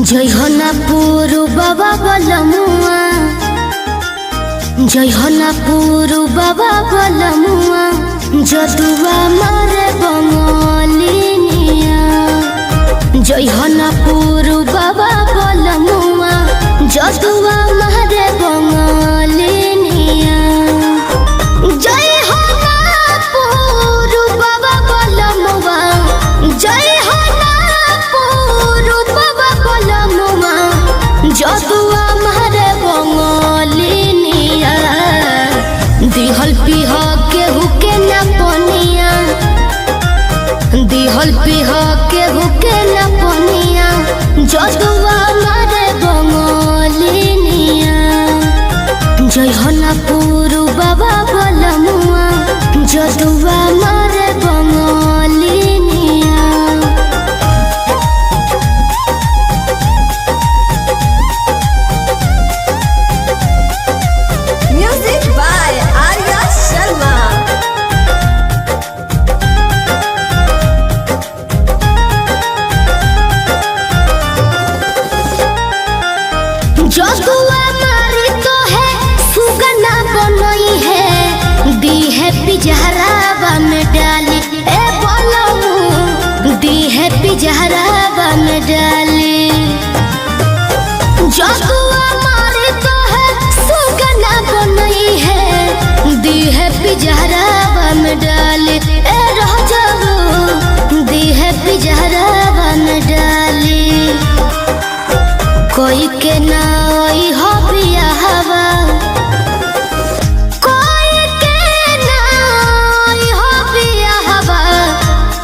जय होना पुरु बाबा बलमुआ, जय होना पुरु बाबा बलमुआ, जदुआ मारे बंगलिनिया। जय होना पुरु बाबा बलमुआ, जदुआ मारे बंगलिनिया। जय होना पुरु बाबा बलमुआ, जय जदुआ मारे बंगलिनिया। दिहल पिह केहू के न पनिया, दिहल पिह केहू के न पनिया, जदुआ मारे बंगलिनिया। जय होना पुरु बाबा बलमुआ, जदुआ मारे बंगलिनिया। जदुआ मारी तो है सुगना बनई है, दी है पिजहरावा में डाली ए बलमू, दी है पिजहरावा में डाली। जदुआ मारी तो है सुगना बनई है, दी है पिजहरावा में डाली ए रह जाओ, दी है पिजहरावा में डाली। कोई के ना हो बियाहवा, कोई के ना हो बियाहवा,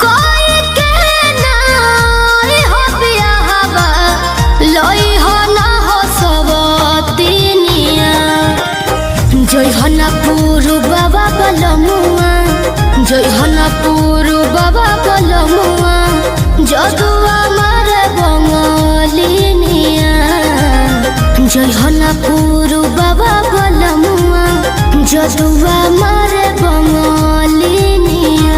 कोई के ना हो बियाहवा, लोई हो ना हो सबतिनिया। जय होना पुरु बाबा बलमुआ, जय होना पुरु बाबा बलमुआ, जदुआ मारे बंगलिनिया। जय होना पुरु बाबा बलमुआ, जदुआ मारे बंगलिनिया।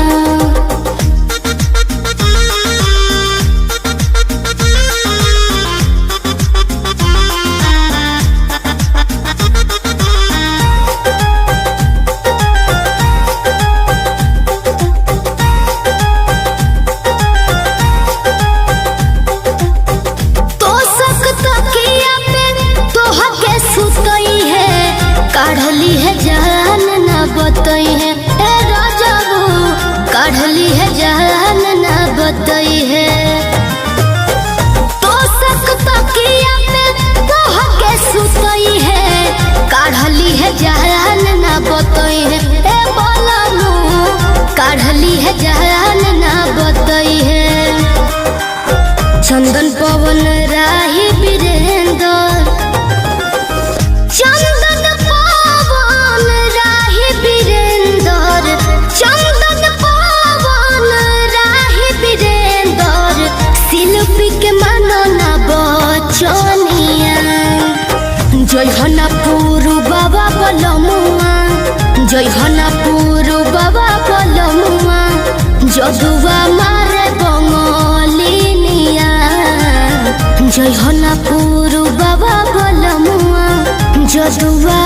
काढ़ली है जान न बतई है ए राजाबू, काढ़ली है जान न बतई है। तो सक तकिया पे तोह के सुतई है, काढ़ली है जान न बतई है ए बलमू, काढ़ली है जान न बतई है। चंदन पवन राही वीरेंद्र, चंदन पवन राही वीरेंद्र, चंदन पवन राही वीरेंद्र, शिल्पी के मानो न बचनिया। जय होना पुरु बाबा बलमुआ, जय होना पुरु बाबा बलमुआ, जदुआ मारे बंगलिनिया। जय होना पुरु बाबा बलमुआ, जदुआ